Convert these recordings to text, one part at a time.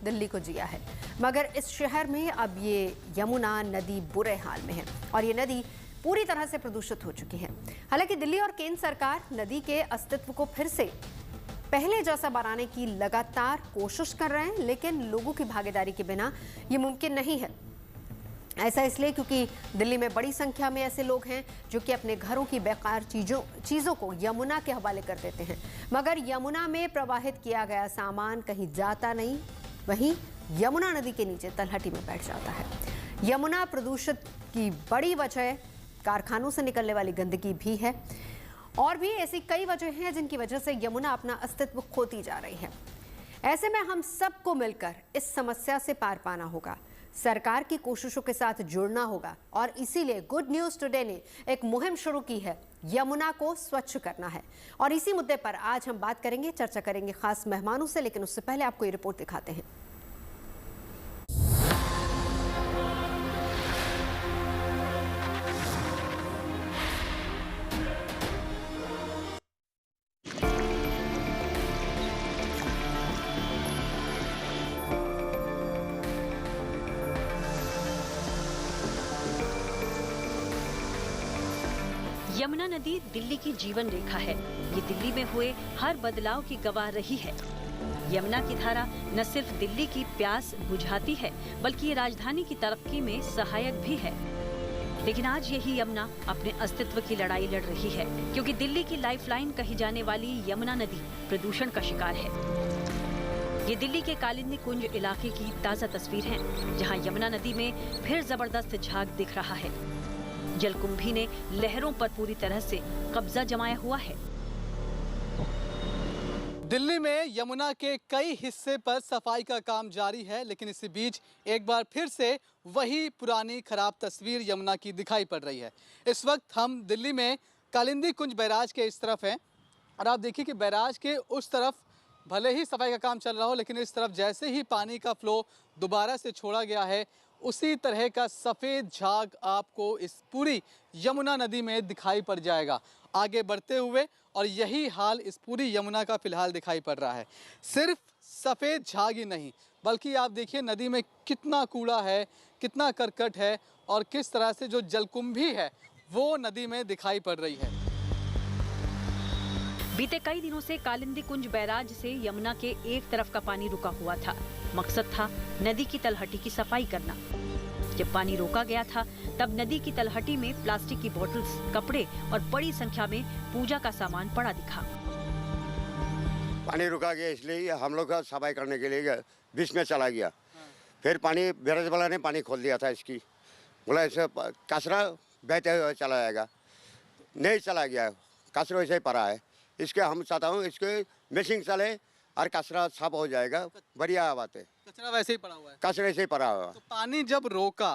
दिल्ली को जिया है, मगर इस शहर में अब ये यमुना नदी बुरे हाल में है और ये नदी पूरी तरह से प्रदूषित हो चुकी है। हालांकि दिल्ली और केंद्र सरकार नदी के अस्तित्व को फिर से पहले जैसा बनाने की लगातार कोशिश कर रहे हैं, लेकिन लोगों की भागीदारी के बिना ये मुमकिन नहीं है। ऐसा इसलिए क्योंकि दिल्ली में बड़ी संख्या में ऐसे लोग हैं जो कि अपने घरों की बेकार चीज़ों को यमुना के हवाले कर देते हैं, मगर यमुना में प्रवाहित किया गया सामान कहीं जाता नहीं, वहीं यमुना नदी के नीचे तलहटी में बैठ जाता है। यमुना प्रदूषित की बड़ी वजह कारखानों से निकलने वाली गंदगी भी है और भी ऐसी कई वजह हैं जिनकी वजह से यमुना अपना अस्तित्व खोती जा रही है। ऐसे में हम सबको मिलकर इस समस्या से पार पाना होगा, सरकार की कोशिशों के साथ जुड़ना होगा और इसीलिए गुड न्यूज टुडे ने एक मुहिम शुरू की है, यमुना को स्वच्छ करना है। और इसी मुद्दे पर आज हम बात करेंगे, चर्चा करेंगे खास मेहमानों से, लेकिन उससे पहले आपको ये रिपोर्ट दिखाते हैं। यमुना नदी दिल्ली की जीवन रेखा है। ये दिल्ली में हुए हर बदलाव की गवाह रही है। यमुना की धारा न सिर्फ दिल्ली की प्यास बुझाती है, बल्कि ये राजधानी की तरक्की में सहायक भी है। लेकिन आज यही यमुना अपने अस्तित्व की लड़ाई लड़ रही है, क्योंकि दिल्ली की लाइफलाइन कही जाने वाली यमुना नदी प्रदूषण का शिकार है। ये दिल्ली के कालिंदी कुंज इलाके की ताजा तस्वीर है, जहाँ यमुना नदी में फिर जबरदस्त झाग दिख रहा है। जलकुंभी ने लहरों पर पूरी तरह से कब्जा जमाया हुआ है। दिल्ली में यमुना के कई हिस्से पर सफाई का काम जारी है, लेकिन इसी बीच एक बार फिर से वही पुरानी खराब तस्वीर यमुना की दिखाई पड़ रही है। इस वक्त हम दिल्ली में कालिंदी कुंज बैराज के इस तरफ हैं और आप देखिए कि बैराज के उस तरफ भले ही सफाई का काम चल रहा हो, लेकिन इस तरफ जैसे ही पानी का फ्लो दोबारा से छोड़ा गया है, उसी तरह का सफ़ेद झाग आपको इस पूरी यमुना नदी में दिखाई पड़ जाएगा आगे बढ़ते हुए। और यही हाल इस पूरी यमुना का फिलहाल दिखाई पड़ रहा है। सिर्फ सफ़ेद झाग ही नहीं, बल्कि आप देखिए नदी में कितना कूड़ा है, कितना करकट है और किस तरह से जो जलकुंभी है वो नदी में दिखाई पड़ रही है। बीते कई दिनों से कालिंदी कुंज बैराज से यमुना के एक तरफ का पानी रुका हुआ था। मकसद था नदी की तलहटी की सफाई करना। जब पानी रोका गया था, तब नदी की तलहटी में प्लास्टिक की बोतल्स, कपड़े और बड़ी संख्या में पूजा का सामान पड़ा दिखा। पानी रुका गया इसलिए हम लोग का सफाई करने के लिए बीच में चला गया। फिर पानी बैराज वाला ने पानी खोल दिया था इसकी, बोला ऐसे कचरा बहते हुए चला जाएगा, नहीं चला गया, कचरा वैसे ही पड़ा है। इसके हम चाहता हूँ इसके मशीन चले और कचरा साफ हो जाएगा, बढ़िया बात है। कचरा वैसे ही पड़ा हुआ है, कचरा वैसे ही पड़ा हुआ। तो पानी जब रोका,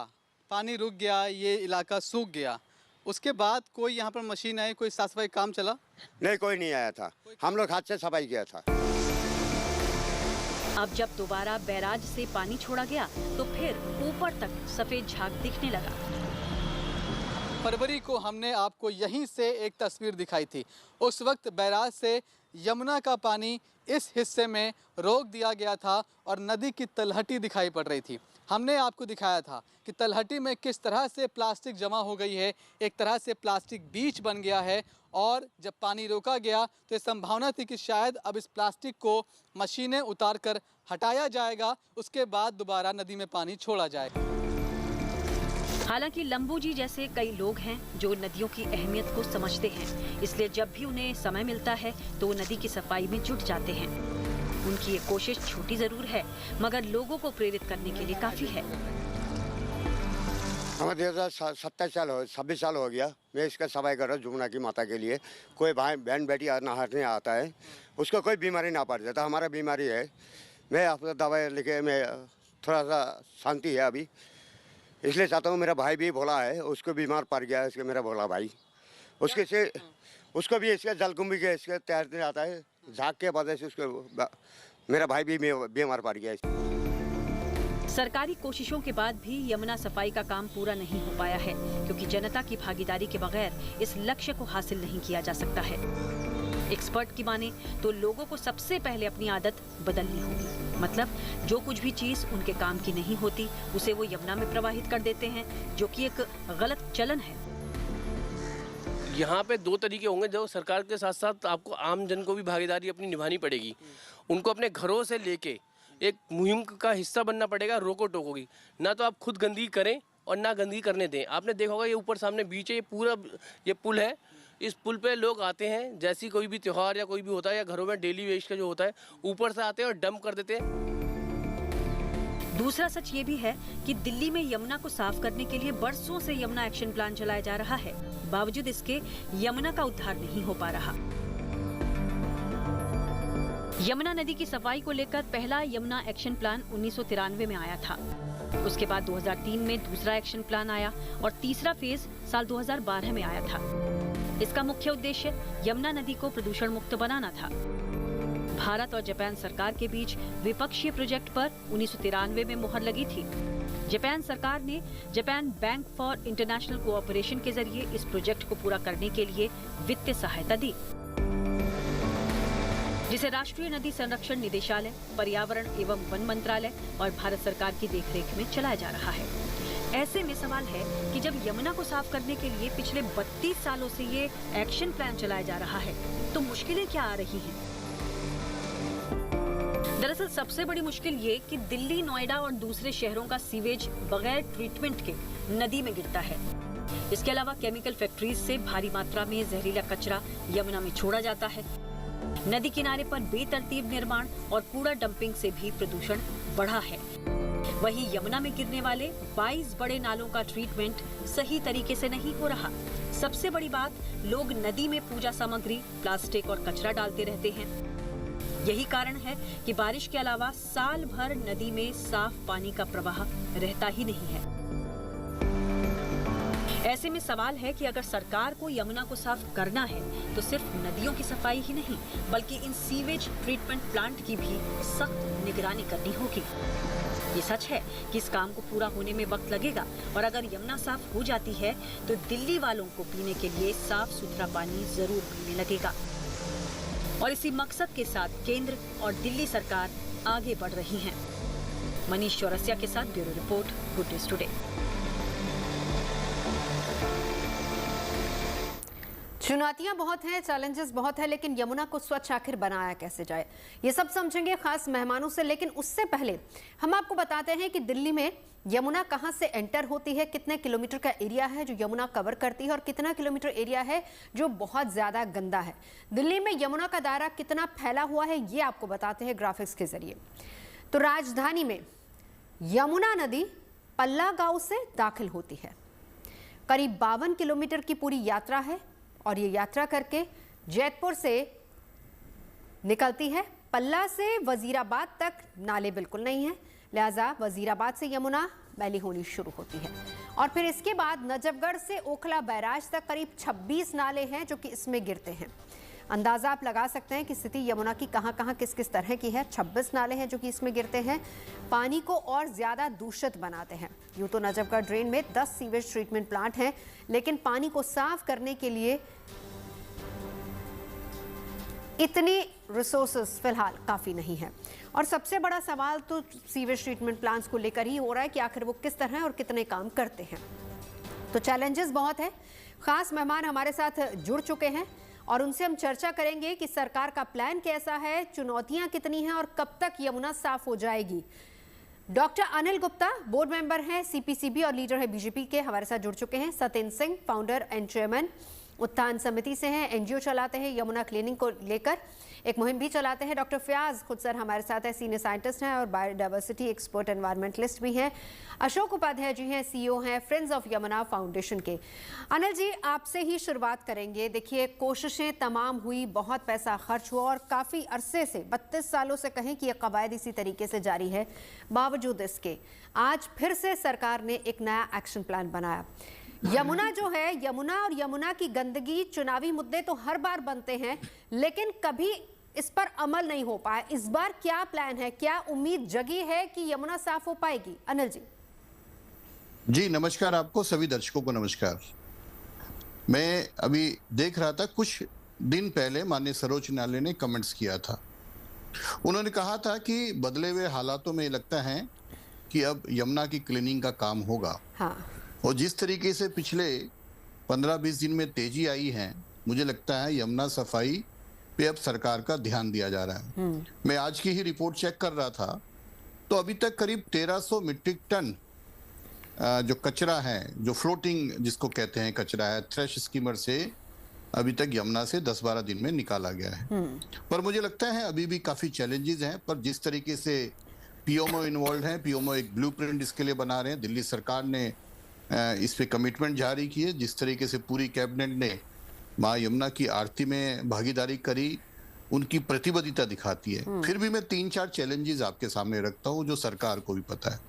पानी रुक गया, ये इलाका सूख गया, उसके बाद कोई यहाँ पर मशीन आई, कोई साफ सफाई काम चला? नहीं, कोई नहीं आया था, हम लोग हाथ से सफाई किया था। अब जब दोबारा बैराज से पानी छोड़ा गया तो फिर ऊपर तक सफेद झाग दिखने लगा। फरवरी को हमने आपको यहीं से एक तस्वीर दिखाई थी। उस वक्त बैराज से यमुना का पानी इस हिस्से में रोक दिया गया था और नदी की तलहटी दिखाई पड़ रही थी। हमने आपको दिखाया था कि तलहटी में किस तरह से प्लास्टिक जमा हो गई है, एक तरह से प्लास्टिक बीच बन गया है। और जब पानी रोका गया तो ये संभावना थी कि शायद अब इस प्लास्टिक को मशीनें उतार कर हटाया जाएगा, उसके बाद दोबारा नदी में पानी छोड़ा जाएगा। हालांकि लंबू जी जैसे कई लोग हैं जो नदियों की अहमियत को समझते हैं, इसलिए जब भी उन्हें समय मिलता है तो वो नदी की सफाई में जुट जाते हैं। उनकी ये कोशिश छोटी जरूर है, मगर लोगों को प्रेरित करने के लिए काफी है। हमें 2027 साल 26 साल हो गया मैं इसका सफाई कर रहा हूँ यमुना की माता के लिए। कोई भाई बहन बेटी नहाने आता है, उसको कोई बीमारी ना पड़ जाता। हमारा बीमारी है, मैं आपको दवाई लिखे, मैं थोड़ा सा शांति है अभी, इसलिए चाहता हूँ। मेरा भाई भी भोला है, उसको बीमार पड़ गया है, इसके मेरा भोला भाई, उसके से उसको भी इसके जलकुंभी के इसके तैरने आता है, झाग के वजह से उसको मेरा भाई भी बीमार पड़ गया है। सरकारी कोशिशों के बाद भी यमुना सफाई का काम पूरा नहीं हो पाया है, क्योंकि जनता की भागीदारी के बगैर इस लक्ष्य को हासिल नहीं किया जा सकता है। एक्सपर्ट की माने तो लोगों को सबसे पहले अपनी आदत बदलनी होगी। मतलब जो कुछ भी चीज उनके काम की नहीं होती उसे वो यमुना में प्रवाहित कर देते हैं, जो कि एक गलत चलन है। यहाँ पे दो तरीके होंगे, जो सरकार के साथ साथ आपको आम जन को भी भागीदारी अपनी निभानी पड़ेगी। उनको अपने घरों से लेके एक मुहिम का हिस्सा बनना पड़ेगा, रोको टोको की। ना तो आप खुद गंदगी करें और ना गंदगी करने दें। आपने देखा होगा ये ऊपर सामने बीच है, ये पूरा ये पुल है। इस पुल पे लोग आते हैं, जैसी कोई भी त्योहार या कोई भी होता है या घरों में डेली वेस्ट का जो होता है, ऊपर से आते हैं और डंप कर देते हैं। दूसरा सच ये भी है कि दिल्ली में यमुना को साफ करने के लिए बरसों से यमुना एक्शन प्लान चलाया जा रहा है। बावजूद इसके यमुना का उद्धार नहीं हो पा रहा। यमुना नदी की सफाई को लेकर पहला यमुना एक्शन प्लान 1993 में आया था। उसके बाद 2003 में दूसरा एक्शन प्लान आया और तीसरा फेज साल 2012 में आया था। इसका मुख्य उद्देश्य यमुना नदी को प्रदूषण मुक्त बनाना था। भारत और जापान सरकार के बीच विपक्षीय प्रोजेक्ट पर 1993 में मुहर लगी थी। जापान सरकार ने Japan bank for international cooperation के जरिए इस प्रोजेक्ट को पूरा करने के लिए वित्तीय सहायता दी, जिसे राष्ट्रीय नदी संरक्षण निदेशालय, पर्यावरण एवं वन मंत्रालय और भारत सरकार की देखरेख में चलाया जा रहा है। ऐसे में सवाल है कि जब यमुना को साफ करने के लिए पिछले 32 सालों से ये एक्शन प्लान चलाया जा रहा है, तो मुश्किलें क्या आ रही हैं? दरअसल सबसे बड़ी मुश्किल ये कि दिल्ली, नोएडा और दूसरे शहरों का सीवेज बगैर ट्रीटमेंट के नदी में गिरता है। इसके अलावा केमिकल फैक्ट्रीज से भारी मात्रा में जहरीला कचरा यमुना में छोड़ा जाता है। नदी किनारे पर बेतरतीब निर्माण और कूड़ा डंपिंग से भी प्रदूषण बढ़ा है। वहीं यमुना में गिरने वाले 22 बड़े नालों का ट्रीटमेंट सही तरीके से नहीं हो रहा। सबसे बड़ी बात, लोग नदी में पूजा सामग्री, प्लास्टिक और कचरा डालते रहते हैं। यही कारण है कि बारिश के अलावा साल भर नदी में साफ पानी का प्रवाह रहता ही नहीं है। ऐसे में सवाल है कि अगर सरकार को यमुना को साफ करना है तो सिर्फ नदियों की सफाई ही नहीं, बल्कि इन सीवेज ट्रीटमेंट प्लांट की भी सख्त निगरानी करनी होगी। ये सच है कि इस काम को पूरा होने में वक्त लगेगा और अगर यमुना साफ हो जाती है तो दिल्ली वालों को पीने के लिए साफ सुथरा पानी जरूर मिलने लगेगा। और इसी मकसद के साथ केंद्र और दिल्ली सरकार आगे बढ़ रही हैं। मनीष चौरसिया के साथ bureau report, good news today. चुनौतियां बहुत हैं, चैलेंजेस बहुत है, लेकिन यमुना को स्वच्छ आखिर बनाया कैसे जाए, ये सब समझेंगे खास मेहमानों से। लेकिन उससे पहले हम आपको बताते हैं कि दिल्ली में यमुना कहां से एंटर होती है, कितने किलोमीटर का एरिया है जो यमुना कवर करती है और कितना किलोमीटर एरिया है जो बहुत ज्यादा गंदा है। दिल्ली में यमुना का दायरा कितना फैला हुआ है ये आपको बताते हैं ग्राफिक्स के जरिए। तो राजधानी में यमुना नदी पल्ला गांव से दाखिल होती है। करीब 52 किलोमीटर की पूरी यात्रा है और ये यात्रा करके जैतपुर से निकलती है। पल्ला से वजीराबाद तक नाले बिल्कुल नहीं है, लिहाजा वजीराबाद से यमुना मैली होनी शुरू होती है और फिर इसके बाद नजफगढ़ से ओखला बैराज तक करीब 26 नाले हैं जो कि इसमें गिरते हैं। अंदाजा आप लगा सकते हैं कि स्थिति यमुना की कहां-कहां किस-किस तरह की है। 26 नाले हैं जो कि इसमें गिरते हैं, पानी को और ज्यादा दूषित बनाते हैं। यूं तो नजफगढ़ ड्रेन में 10 सीवेज ट्रीटमेंट प्लांट हैं, लेकिन पानी को साफ करने के लिए इतनी रिसोर्सेस फिलहाल काफ़ी नहीं है। और सबसे बड़ा सवाल तो सीवेज ट्रीटमेंट प्लांट्स को लेकर ही हो रहा है कि आखिर वो किस तरह और कितने काम करते हैं। तो चैलेंजेस बहुत है। खास मेहमान हमारे साथ जुड़ चुके हैं और उनसे हम चर्चा करेंगे कि सरकार का प्लान कैसा है, चुनौतियां कितनी हैं और कब तक यमुना साफ हो जाएगी। Doctor Anil Gupta board member हैं सीपीसीबी और लीडर है बीजेपी के, हमारे साथ जुड़ चुके हैं। Satyendra Singh founder and chairman उत्थान समिति से हैं, एनजीओ चलाते हैं, यमुना क्लीनिंग को लेकर एक मुहिम भी चलाते हैं। डॉक्टर फयाज खुद सर हमारे साथ है, सीनियर साइंटिस्ट हैं और बायोडाइवर्सिटी एक्सपर्ट एनवायरमेंटलिस्ट भी हैं। अशोक उपाध्याय जी हैं, सीईओ हैं फ्रेंड्स ऑफ यमुना फाउंडेशन के। अनिल जी, आपसे ही शुरुआत करेंगे। देखिए, कोशिशें तमाम हुई, बहुत पैसा खर्च हुआ और काफ़ी अरसे से 32 सालों से कहें कि यह कवायद इसी तरीके से जारी है। बावजूद इसके आज फिर से सरकार ने एक नया एक्शन प्लान बनाया। यमुना जो है, यमुना और यमुना की गंदगी, चुनावी मुद्दे तो हर बार बनते हैं, लेकिन कभी इस पर अमल नहीं हो पाया। इस बार क्या प्लान है, क्या उम्मीद जगी है कि यमुना साफ हो पाएगी? अनिल जी। जी नमस्कार, आपको सभी दर्शकों को नमस्कार। मैं अभी देख रहा था कुछ दिन पहले माननीय सर्वोच्च न्यायालय ने कमेंट्स किया था। उन्होंने कहा था कि बदले हुए हालातों में लगता है कि अब यमुना की क्लीनिंग का काम होगा। हाँ। और जिस तरीके से पिछले 15-20 दिन में तेजी आई है, मुझे लगता है यमुना सफाई पे अब सरकार का ध्यान दिया जा रहा है। मैं आज की ही रिपोर्ट चेक कर रहा था, तो अभी तक करीब 1300 मीट्रिक टन जो कचरा है, जो फ्लोटिंग जिसको कहते हैं कचरा है, थ्रेश स्कीमर से अभी तक यमुना से 10-12 दिन में निकाला गया है। पर मुझे लगता है अभी भी काफी चैलेंजेस हैं, पर जिस तरीके से पीएमओ इन्वॉल्व है, पीएमओ एक ब्लूप्रिंट इसके लिए बना रहे हैं, दिल्ली सरकार ने इस पे कमिटमेंट जारी की है, जिस तरीके से पूरी कैबिनेट ने मां यमुना की आरती में भागीदारी करी, उनकी प्रतिबद्धता दिखाती है। फिर भी मैं 3-4 चैलेंजेस आपके सामने रखता हूं जो सरकार को भी पता है।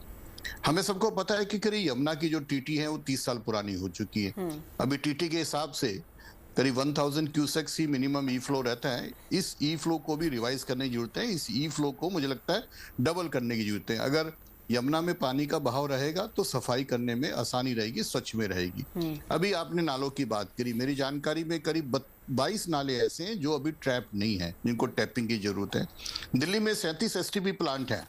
हमें सबको पता है कि करीब यमुना की जो टीटी है वो 30 साल पुरानी हो चुकी है। अभी टीटी के हिसाब से करीब 1000 क्यूसेक्स ही मिनिमम ई फ्लो रहता है। इस ई फ्लो को भी रिवाइज करने की जरूरत है। इस ई फ्लो को मुझे लगता है डबल करने की जरूरत है। अगर यमुना में पानी का बहाव रहेगा तो सफाई करने में आसानी रहेगी, स्वच्छ में रहेगी। अभी आपने नालों की बात करी, मेरी जानकारी में करीब 22 नाले ऐसे हैं जो अभी ट्रैप नहीं है, जिनको टैपिंग की जरूरत है। दिल्ली में 37 एसटीपी प्लांट है,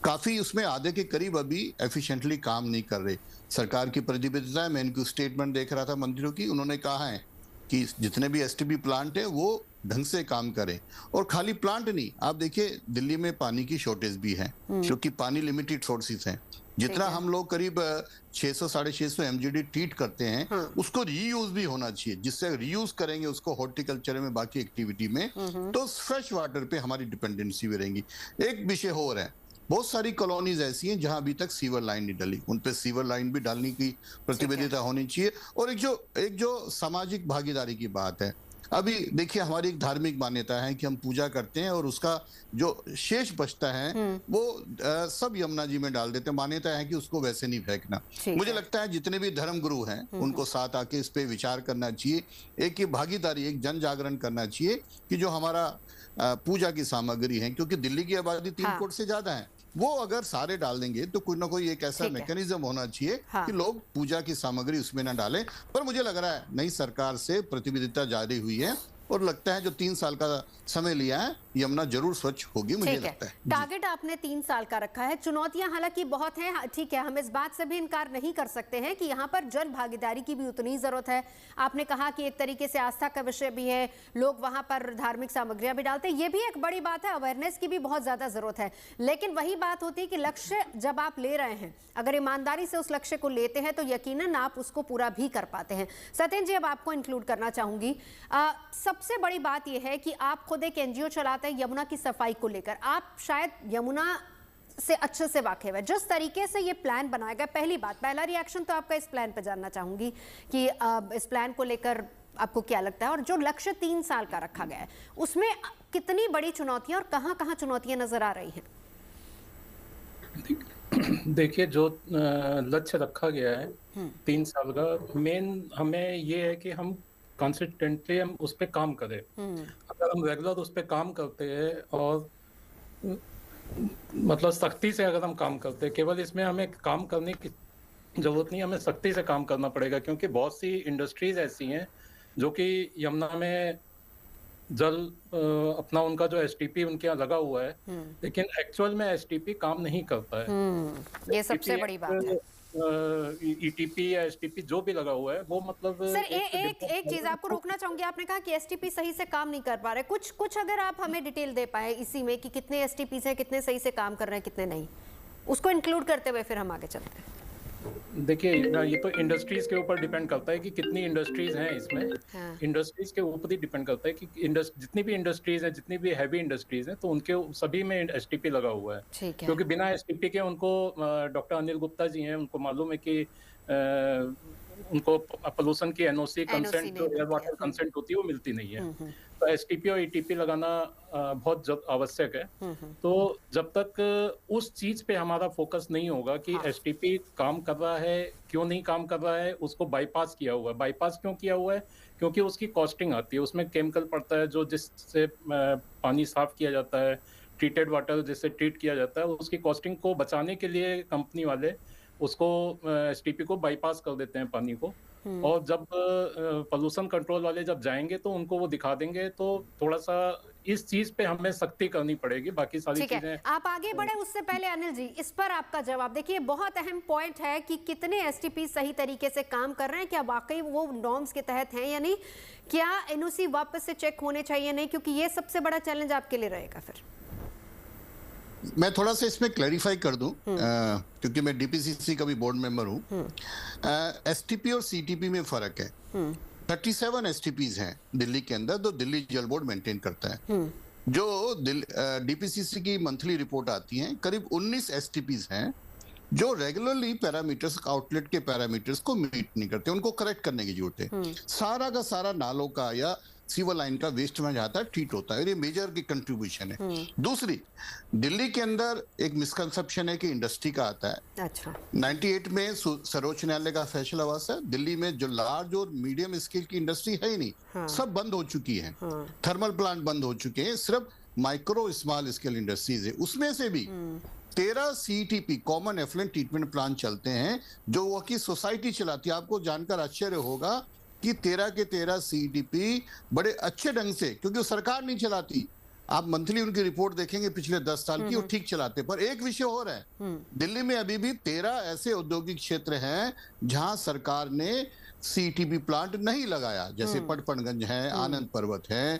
काफी उसमें आधे के करीब अभी एफिशिएंटली काम नहीं कर रहे। सरकार की प्रतिबद्धता है, मैं इनकी स्टेटमेंट देख रहा था मंत्रियों की, उन्होंने कहा है कि जितने भी एसटीपी प्लांट है वो ढंग से काम करें। और खाली प्लांट नहीं, आप देखिए दिल्ली में पानी की शॉर्टेज भी है, क्योंकि पानी लिमिटेड सोर्सेज हैं। जितना हम लोग करीब 600-650 एमजीडी ट्रीट करते हैं, उसको रीयूज भी होना चाहिए। जिससे रीयूज करेंगे उसको हॉर्टिकल्चर में, बाकी एक्टिविटी में, तो फ्रेश वाटर पे हमारी डिपेंडेंसी भी रहेंगी। एक विषय और है, बहुत सारी कॉलोनीज ऐसी हैं जहां अभी तक सीवर लाइन नहीं डली, उन पे सीवर लाइन भी डालने की प्रतिबद्धता होनी चाहिए। और एक जो सामाजिक भागीदारी की बात है, अभी देखिए हमारी एक धार्मिक मान्यता है कि हम पूजा करते हैं और उसका जो शेष बचता है वो सब यमुना जी में डाल देते हैं। मान्यता है कि उसको वैसे नहीं फेंकना। मुझे लगता है जितने भी धर्म गुरु हैं उनको साथ आके इस पे विचार करना चाहिए। एक ये भागीदारी, एक जन जागरण करना चाहिए कि जो हमारा पूजा की सामग्री है, क्योंकि दिल्ली की आबादी 3 करोड़ से ज्यादा है, वो अगर सारे डाल देंगे तो कोई ना कोई एक ऐसा मैकेनिज्म होना चाहिए कि लोग पूजा की सामग्री उसमें ना डालें। पर मुझे लग रहा है नई सरकार से प्रतिबद्धता जारी हुई है और लगता है जो 3 साल का समय लिया है, यमुना जरूर स्वच्छ होगी, मुझे लगता है। टारगेट आपने 3 साल का रखा है। चुनौतियां हालांकि बहुत हैं, ठीक है, हम इस बात से भी इनकार नहीं कर सकते हैं कि यहाँ पर जन भागीदारी की भी उतनी जरूरत है। आपने कहा कि एक तरीके से आस्था का विषय भी है, लोग वहां पर धार्मिक सामग्रियां भी डालते हैं, ये भी एक बड़ी बात है। अवेयरनेस की भी बहुत ज्यादा जरूरत है। लेकिन वही बात होती है कि लक्ष्य जब आप ले रहे हैं, अगर ईमानदारी से उस लक्ष्य को लेते हैं तो यकीनन आप उसको पूरा भी कर पाते हैं। सत्येंद्र जी, अब आपको इंक्लूड करना चाहूंगी। सबसे बड़ी बात यह है कि आप खुद एक एनजीओ चलाते हैं यमुना की सफाई को लेकर। आप शायद यमुना से अच्छे से वाकिफ है। जिस तरीके से ये प्लान बनाया गया, पहली बात, पहला रिएक्शन तो आपका इस प्लान पर जानना चाहूंगी कि इस प्लान को लेकर आपको क्या लगता है, और जो लक्ष्य 3 साल का रखा गया है उसमें कितनी बड़ी चुनौतियां और कहां चुनौतियां नजर आ रही हैं? देखिए, जो लक्ष्य रखा गया है 3 साल का, मेन हमें ये है कि हम कंसिस्टेंटली हम उस पर काम करें। अगर हम रेगुलर उस पर काम करते हैं और मतलब सख्ती से अगर हम काम करते हैं, केवल इसमें हमें काम करने की जरूरत नहीं, हमें सख्ती से काम करना पड़ेगा। क्योंकि बहुत सी इंडस्ट्रीज ऐसी हैं जो कि यमुना में जल अपना उनका जो एसटीपी उनके यहाँ लगा हुआ है, लेकिन एक्चुअल में एसटीपी काम नहीं करता है। ये सबसे बड़ी बात है। ईटीपी या एसटीपी जो भी लगा हुआ है वो मतलब सर एक चीज आपको रोकना चाहूंगी। आपने कहा कि एसटीपी सही से काम नहीं कर पा रहे, कुछ अगर आप हमें डिटेल दे पाए इसी में कि कितने एसटीपी हैं, कितने सही से काम कर रहे हैं, कितने नहीं, उसको इंक्लूड करते हुए फिर हम आगे चलते हैं। देखिए, ये तो इंडस्ट्रीज के ऊपर डिपेंड करता है कि कितनी इंडस्ट्रीज हैं इसमें। इंडस्ट्रीज के ऊपर ही डिपेंड करता है कि जितनी भी इंडस्ट्रीज हैं, जितनी भी हैवी इंडस्ट्रीज हैं, तो उनके सभी में एसटीपी लगा हुआ है। क्योंकि बिना एसटीपी के उनको, डॉक्टर अनिल गुप्ता जी हैं, उनको मालूम है कि उनको पोल्यूशन की एनओसी कंसेंट, जो एयर वाटर कंसेंट होती है, वो मिलती नहीं है। तो एसटीपी और ईटीपी लगाना बहुत आवश्यक है। तो जब तक उस चीज पे हमारा फोकस नहीं होगा कि एसटीपी काम कर रहा है, क्यों नहीं काम कर रहा है, उसको बाईपास किया हुआ है। बाईपास क्यों किया हुआ है? क्योंकि उसकी कॉस्टिंग आती है, उसमें केमिकल पड़ता है, जो जिससे पानी साफ किया जाता है, ट्रीटेड वाटर जिससे ट्रीट किया जाता है, उसकी कॉस्टिंग को बचाने के लिए कंपनी वाले उसको एसटीपी को बाईपास कर देते हैं पानी को, और जब पोल्यूशन कंट्रोल वाले जब जाएंगे तो उनको वो दिखा देंगे, तो थोड़ा सा इस चीज पे हमें सख्ती करनी पड़ेगी। बाकी सारी ठीक है, चीजें आप आगे बढ़े उससे पहले अनिल जी इस पर आपका जवाब। देखिए बहुत अहम पॉइंट है कि कितने एसटीपी सही तरीके से काम कर रहे हैं, क्या वाकई वो नॉर्म्स के तहत हैं या नहीं, क्या एनओसी वापस से चेक होने चाहिए नहीं, क्योंकि ये सबसे बड़ा चैलेंज आपके लिए रहेगा। फिर मैं थोड़ा सा इसमें क्लैरिफाई कर दूं, क्योंकि मैं डीपीसीसी का भी बोर्ड मेंबर हूं। एसटीपी और सीटीपी में फर्क है। 37 एसटीपीज हैं दिल्ली के अंदर, तो दिल्ली जल बोर्ड मेंटेन करता है। जो डीपीसीसी की मंथली रिपोर्ट आती है, करीब 19 एसटीपीज हैं जो रेगुलरली पैरामीटर्स, आउटलेट के पैरामीटर्स को मीट नहीं करते, उनको करेक्ट करने की जरूरत है। सारा का सारा नालों का या सीवर लाइन का वेस्ट में जाता है, ट्रीट होता है, ये मेजर की कंट्रीब्यूशन है। दूसरी, दिल्ली के अंदर एक मिसकंसेप्शन है कि इंडस्ट्री का आता है। अच्छा, 98 में सर्वोच्च न्यायालय का फैसला हुआ है, दिल्ली में जो लार्ज और मीडियम स्केल की इंडस्ट्री है ही नहीं, सब बंद हो चुकी है। थर्मल प्लांट बंद हो चुके हैं, सिर्फ माइक्रो स्मॉल स्केल इंडस्ट्रीज है। उसमें से भी 13 CTP common effluent treatment plant चलते हैं जो वो की सोसाइटी चलाती है। आपको जानकर आश्चर्य होगा कि 13 के 13 सीटीपी बड़े अच्छे ढंग से, क्योंकि वो सरकार नहीं चलाती, आप मंथली उनकी रिपोर्ट देखेंगे पिछले 10 साल की, वो ठीक चलाते। पर एक विषय और है, दिल्ली में अभी भी 13 ऐसे औद्योगिक क्षेत्र हैं जहां सरकार ने सीटीपी प्लांट नहीं लगाया, जैसे पटपड़गंज है, आनंद पर्वत है,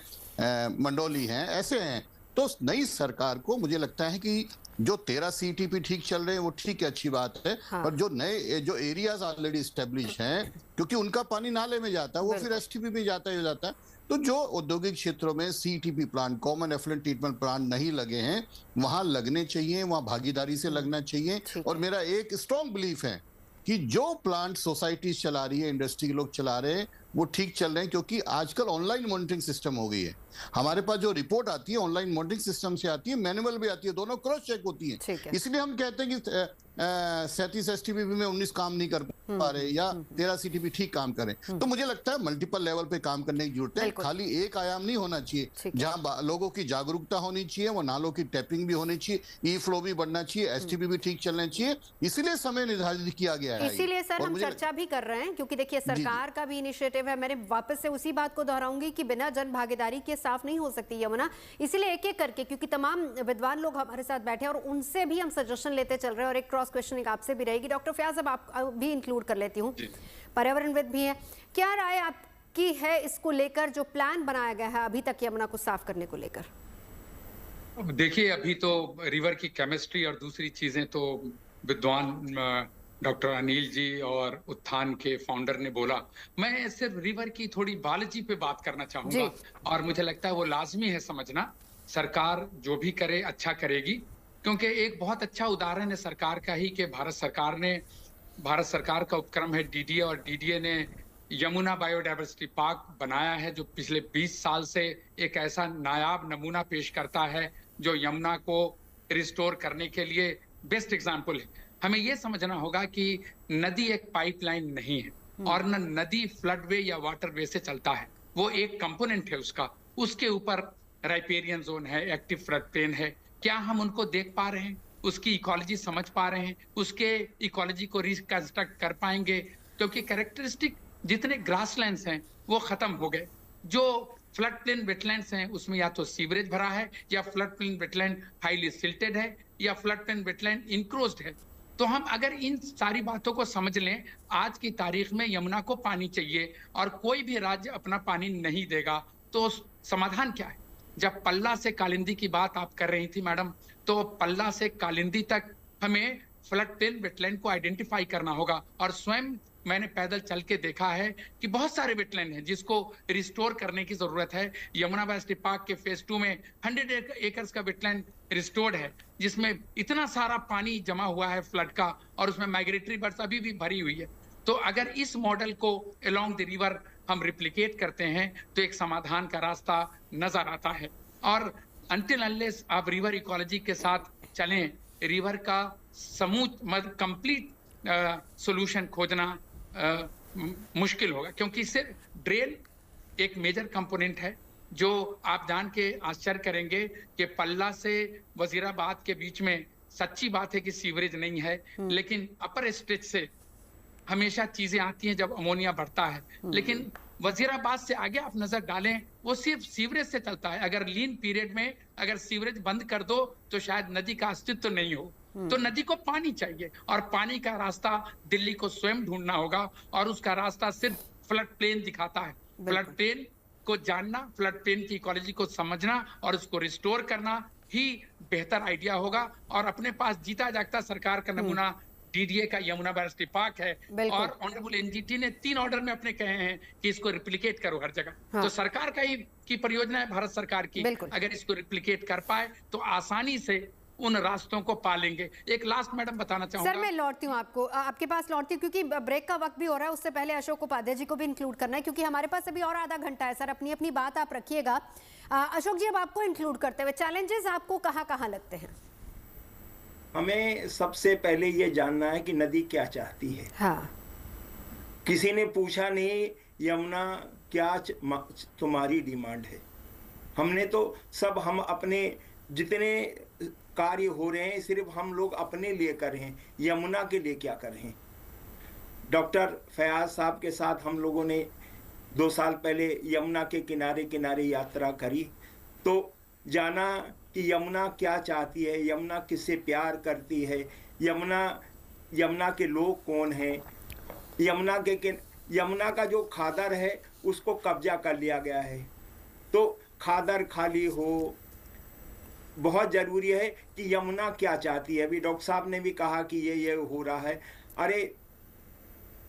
मंडोली है, ऐसे हैं। तो नई सरकार को मुझे लगता है कि जो 13 सीटीपी ठीक चल रहे हैं वो ठीक है, अच्छी बात है। और जो नए जो एरियाज ऑलरेडी स्टेब्लिश हैं, क्योंकि उनका पानी नाले में जाता है, वो फिर एसटीपी में जाता है। तो जो औद्योगिक क्षेत्रों में CTP plant, common effluent treatment plant नहीं लगे हैं, वहां लगने चाहिए, वहां भागीदारी से लगना चाहिए। और मेरा एक स्ट्रॉन्ग बिलीफ है कि जो प्लांट सोसाइटीज चला रही है, इंडस्ट्री के लोग चला रहे हैं, वो ठीक चल रहे हैं, क्योंकि आजकल ऑनलाइन मॉनिटरिंग सिस्टम हो गई है। हमारे पास जो रिपोर्ट आती है ऑनलाइन मॉनिटरिंग सिस्टम से आती है, मैनुअल भी आती है, दोनों क्रॉस चेक होती है। इसलिए हम कहते हैं कि 37 एसटीपी में 19 काम नहीं कर पा रहे या 13 सीटीपी ठीक काम करें। तो मुझे लगता है मल्टीपल लेवल पे काम करने की जरूरत है, खाली एक आयाम नहीं होना चाहिए। जहां लोगों की जागरूकता होनी चाहिए, वो नालों की टैपिंग भी होनी चाहिए, ई फ्लो भी बढ़ना चाहिए, एसटीपी भी ठीक चलना चाहिए। इसीलिए समय निर्धारित किया गया है। इसीलिए सर हम चर्चा भी कर रहे हैं, क्योंकि देखिए सरकार का भी इनिशिएटिव है। मैंने वापस से उसी बात को दोहराऊंगी कि बिना जन भागीदारी के साफ नहीं हो सकती यमुना। इसीलिए एक एक करके, क्योंकि तमाम विद्वान लोग हमारे साथ बैठे हैं और उनसे भी हम सजेशन लेते चल रहे हैं, और एक क्रॉस क्वेश्चनिंग आपसे भी रहेगी। डॉक्टर फयाज, अब आप भी इंक्लूड कर लेती हूँ, पर्यावरणविद भी है, क्या राय आपकी है इसको लेकर, जो प्लान बनाया गया है अभी तक यमुना को साफ करने को लेकर? देखिए, अभी तो रिवर की केमिस्ट्री और दूसरी चीजें तो विद्वान डॉक्टर अनिल जी और उत्थान के फाउंडर ने बोला। मैं सिर्फ रिवर की थोड़ी बायोलॉजी पे बात करना चाहूंगा, और मुझे लगता है वो लाजमी है समझना। सरकार जो भी करे अच्छा करेगी, क्योंकि एक बहुत अच्छा उदाहरण है सरकार का ही कि भारत सरकार का उपक्रम है डीडीए, और डीडीए ने यमुना बायोडायवर्सिटी पार्क बनाया है, जो पिछले 20 साल से एक ऐसा नायाब नमूना पेश करता है जो यमुना को रिस्टोर करने के लिए बेस्ट एग्जाम्पल है। हमें यह समझना होगा कि नदी एक पाइपलाइन नहीं है, और न नदी फ्लडवे या वाटरवे से चलता है, वो एक कंपोनेंट है उसका। उसके ऊपर राइपेरियन जोन है, एक्टिव फ्लड प्लेन है। क्या हम उनको देख पा रहे हैं? उसकी इकोलॉजी समझ पा रहे हैं? उसके इकोलॉजी को रिकंस्ट्रक्ट कर पाएंगे? क्योंकि कैरेक्टरिस्टिक जितने ग्रासलैंड्स हैं वो खत्म हो गए। जो फ्लड प्लेन वेटलैंड्स हैं उसमें या तो सीवरेज भरा है, या फ्लड प्लेन वेटलैंड हाईली सिल्टेड है, या फ्लड प्लेन वेटलैंड इनक्रोज्ड है। तो हम अगर इन सारी बातों को समझ लें, आज की तारीख में यमुना को पानी चाहिए और कोई भी राज्य अपना पानी नहीं देगा, तो समाधान क्या है? जब पल्ला से कालिंदी की बात आप कर रही थी मैडम, तो पल्ला से कालिंदी तक हमें फ्लड प्लेन वेटलैंड को आइडेंटिफाई करना होगा। और स्वयं मैंने पैदल चल के देखा है कि बहुत सारे वेटलैंड हैं जिसको रिस्टोर करने की जरूरत है। यमुना बायोस्फीयर पार्क के फेज 2 में 100 एकर्स का वेटलैंड रिस्टोर्ड है, जिसमें इतना सारा पानी जमा हुआ है फ्लड का, और उसमें माइग्रेटरी बर्ड्स अभी भी भरी हुई है। तो अगर इस मॉडल को अलोंग द रिवर हम रिप्लिकेट करते हैं तो एक समाधान का रास्ता नजर आता है। और अनटिल अनलेस आप रिवर इकोलॉजी के साथ चलें, रिवर का कंप्लीट सॉल्यूशन खोजना मुश्किल होगा, क्योंकि सिर्फ ड्रेन एक मेजर कंपोनेंट है। जो आप जान के आश्चर्य करेंगे कि पल्ला से वजीराबाद के बीच में सच्ची बात है कि सीवरेज नहीं है, लेकिन अपर स्ट्रेच से हमेशा चीजें आती हैं जब अमोनिया बढ़ता है, लेकिन वजीराबाद से आगे आप नजर डालें, वो सिर्फ सीवरेज से चलता है। अगर लीन पीरियड में अगर सीवरेज बंद कर दो तो शायद नदी का अस्तित्व नहीं हो। तो नदी को पानी चाहिए, और पानी का रास्ता दिल्ली को स्वयं ढूंढना होगा, और उसका रास्ता सिर्फ फ्लड प्लेन दिखाता है। फ्लड प्लेन को जानना, फ्लड प्लेन की इकोलॉजी को समझना और उसको रिस्टोर करना ही बेहतर आइडिया होगा। और अपने पास जीता जागता सरकार का नमूना डीडीए का यमुना बैरिस्टी पार्क है, और ऑनरेबल एनजीटी ने 3 ऑर्डर में अपने कहे हैं कि इसको रिप्लिकेट करो हर जगह। हाँ। तो सरकार का ही की परियोजना है, भारत सरकार की। अगर इसको रिप्लिकेट कर पाए तो आसानी से उन रास्तों को पालेंगे। एक लास्ट मैडम बताना चाहूंगा। सर मैं लौटती हूँ आपके पास लौटती हूँ, क्योंकि ब्रेक का वक्त भी हो रहा है। उससे पहले अशोक उपाध्याय जी को भी इंक्लूड करना है, क्योंकि हमारे पास अभी और आधा घंटा है। सर अपनी अपनी बात आप रखिएगा। अशोक जी, अब आपको इंक्लूड करते हुए चैलेंजेस आपको कहाँ लगते हैं? हमें सबसे पहले ये जानना है कि नदी क्या चाहती है। हाँ। किसी ने पूछा नहीं यमुना क्या तुम्हारी डिमांड है। हमने तो सब हम अपने जितने कार्य हो रहे हैं सिर्फ हम लोग अपने लिए कर रहे हैं, यमुना के लिए क्या कर रहे हैं। डॉक्टर फयाज साहब के साथ हम लोगों ने 2 साल पहले यमुना के किनारे किनारे यात्रा करी, तो जाना कि यमुना क्या चाहती है, यमुना किससे प्यार करती है, यमुना के लोग कौन हैं। यमुना का जो खादर है उसको कब्जा कर लिया गया है, तो खादर खाली हो। बहुत ज़रूरी है कि यमुना क्या चाहती है। अभी डॉक्टर साहब ने भी कहा कि ये हो रहा है। अरे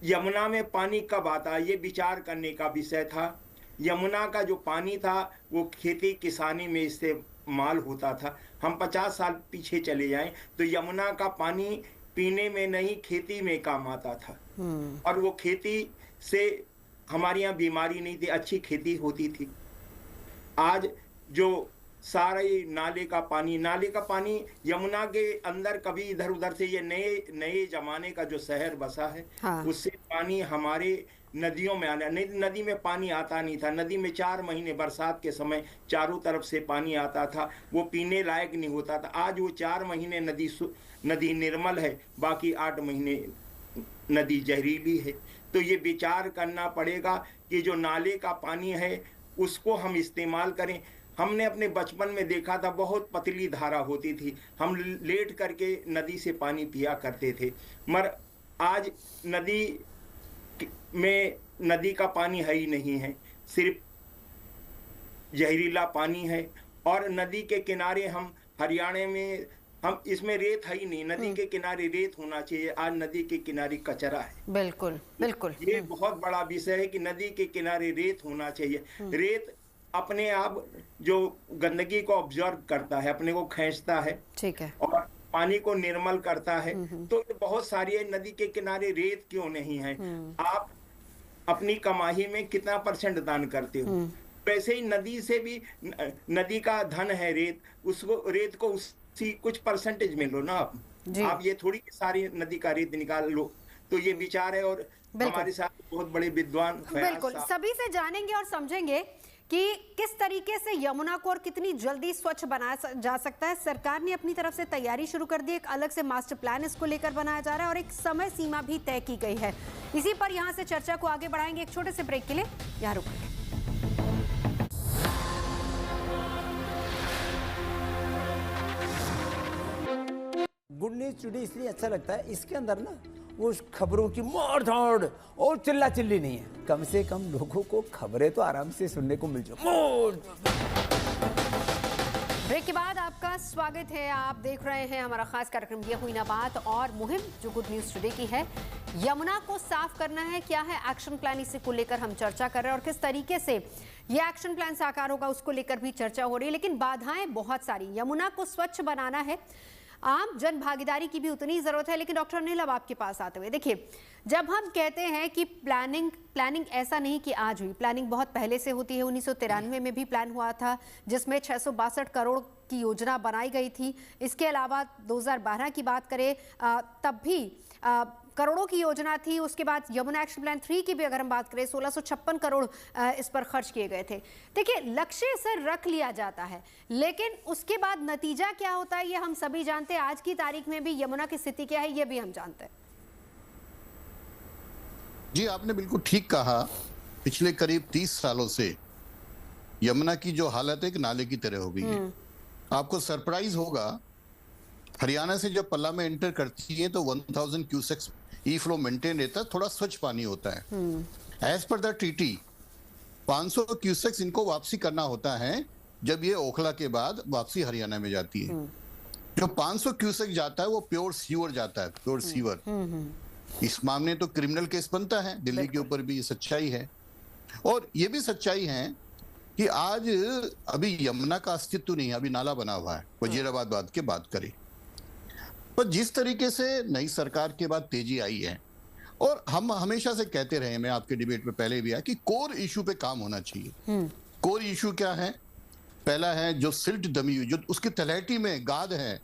यमुना में पानी कब आता है, ये विचार करने का विषय था। यमुना का जो पानी था वो खेती किसानी में इस्तेमाल होता था। हम 50 साल पीछे चले जाएं तो यमुना का पानी पीने में नहीं खेती में काम आता था, और वो खेती से हमारे यहाँ बीमारी नहीं थी, अच्छी खेती होती थी। आज जो सारे नाले का पानी यमुना के अंदर कभी इधर उधर से ये नए जमाने का जो शहर बसा है, हाँ। उससे पानी हमारे नदियों में आना, नदी में पानी आता नहीं था। नदी में 4 महीने बरसात के समय चारों तरफ से पानी आता था, वो पीने लायक नहीं होता था। आज वो 4 महीने नदी निर्मल है, बाकी 8 महीने नदी जहरीली है। तो ये विचार करना पड़ेगा कि जो नाले का पानी है उसको हम इस्तेमाल करें। हमने अपने बचपन में देखा था, बहुत पतली धारा होती थी, हम लेट करके नदी से पानी पिया करते थे। मगर आज नदी का पानी है ही नहीं है, सिर्फ जहरीला पानी है। और नदी के किनारे हम हरियाणा में हम इसमें रेत है ही नहीं, नदी के किनारे रेत होना चाहिए। आज नदी के किनारे कचरा है। बिल्कुल बिल्कुल, ये बहुत बड़ा विषय है कि नदी के किनारे रेत होना चाहिए। रेत अपने आप जो गंदगी को ऑब्जर्व करता है, अपने को खींचता है, ठीक है, और पानी को निर्मल करता है। तो बहुत सारी नदी के किनारे रेत क्यों नहीं है? आप अपनी कमाई में कितना % दान करते हो? वैसे ही नदी से भी, नदी का धन है रेत, उसको रेत को उसी कुछ % में लो ना आप ये थोड़ी सारी नदी का रेत निकाल लो। तो ये विचार है, और हमारे साथ बहुत बड़े विद्वान बिल्कुल सभी से जानेंगे और समझेंगे कि किस तरीके से यमुना को और कितनी जल्दी स्वच्छ बनाया जा सकता है। सरकार ने अपनी तरफ से तैयारी शुरू कर दी, एक अलग से मास्टर प्लान इसको लेकर बनाया जा रहा है और एक समय सीमा भी तय की गई है। इसी पर यहां से चर्चा को आगे बढ़ाएंगे। एक छोटे से ब्रेक के लिए यहां रुकेंगे। गुड न्यूज टुडे इसलिए अच्छा लगता है, इसके अंदर ना वो खबरों की मार धाड़ और चिल्ला चिल्ली नहीं है। कम से कम लोगों को खबरें तो आराम से सुनने को मिल जाए। ब्रेक के बाद आपका स्वागत है। आप देख रहे हैं हमारा खास कार्यक्रम ये हुई ना बात, और मुहिम जो गुड न्यूज टुडे की है, यमुना को साफ करना है। क्या है एक्शन प्लान, इसी को लेकर हम चर्चा कर रहे हैं और किस तरीके से ये एक्शन प्लान साकार होगा उसको लेकर भी चर्चा हो रही है। लेकिन बाधाएं बहुत सारी, यमुना को स्वच्छ बनाना है, आम जन भागीदारी की भी उतनी जरूरत है। लेकिन डॉक्टर अनिल, अब आपके पास आते हुए देखिए, जब हम कहते हैं कि प्लानिंग ऐसा नहीं कि आज हुई, प्लानिंग बहुत पहले से होती है। 1993 में भी प्लान हुआ था जिसमें 662 करोड़ की योजना बनाई गई थी। इसके अलावा 2012 की बात करें तब भी करोड़ों की योजना थी। उसके बाद यमुना एक्शन प्लान 3 की भी अगर हम बात करें 1656 करोड़ इस पर खर्च किए गए थे। देखिए, लक्ष्य से रख लिया जाता है, लेकिन उसके बाद नतीजा क्या होता है ये हम सभी जानते हैं। आज की तारीख में भी यमुना की स्थिति क्या है ये भी हम जानते हैं। जी, आपने बिल्कुल ठीक कहा। पिछले करीब 30 सालों से यमुना की जो हालत है एक नाले की तरह हो गई है। आपको सरप्राइज होगा, हरियाणा से जब पल्ला में एंटर करती है तो 1000 क्यूसेक्स ई फ्लो मेंटेन रहता है, थोड़ा स्वच्छ पानी होता है। As per the treaty 500 cusecs इनको वापसी करना होता है जब ये ओखला के बाद वापसी हरियाणा में जाती है। जो 500 क्यूसेक जाता है वो प्योर सीवर जाता है, प्योर सीवर। इस मामले तो क्रिमिनल केस बनता है, दिल्ली के ऊपर भी ये सच्चाई है। और ये भी सच्चाई है कि आज अभी यमुना का अस्तित्व नहीं है, अभी नाला बना हुआ है। वजीराबाद बात की बात करें, पर जिस तरीके से नई सरकार के बाद तेजी आई है, और हम हमेशा से कहते रहे, मैं आपके डिबेट में पहले भी आया कि कोर इशू पे काम होना चाहिए। कोर इशू क्या है? पहला है जो सिल्ट दमी हुई, जो उसकी तलहटी में गाद है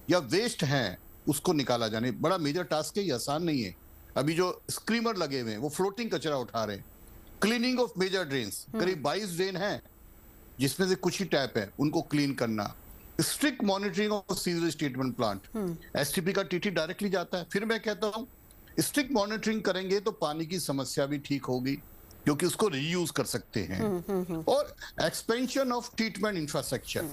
या वेस्ट है, उसको निकाला जाने। बड़ा मेजर टास्क है, ये आसान नहीं है। अभी जो स्क्रीमर लगे हुए हैं वो फ्लोटिंग कचरा उठा रहे हैं। क्लीनिंग ऑफ मेजर ड्रेन्स, करीब 22 ड्रेन है जिसमें से कुछ ही टैप है, उनको क्लीन करना। Strict monitoring of sewerage treatment plant, STP का टीटी डायरेक्टली जाता है। फिर मैं कहता हूं स्ट्रिक्ट मॉनिटरिंग करेंगे तो पानी की समस्या भी ठीक होगी, क्योंकि उसको रीयूज कर सकते हैं। और एक्सपेंशन ऑफ ट्रीटमेंट इंफ्रास्ट्रक्चर,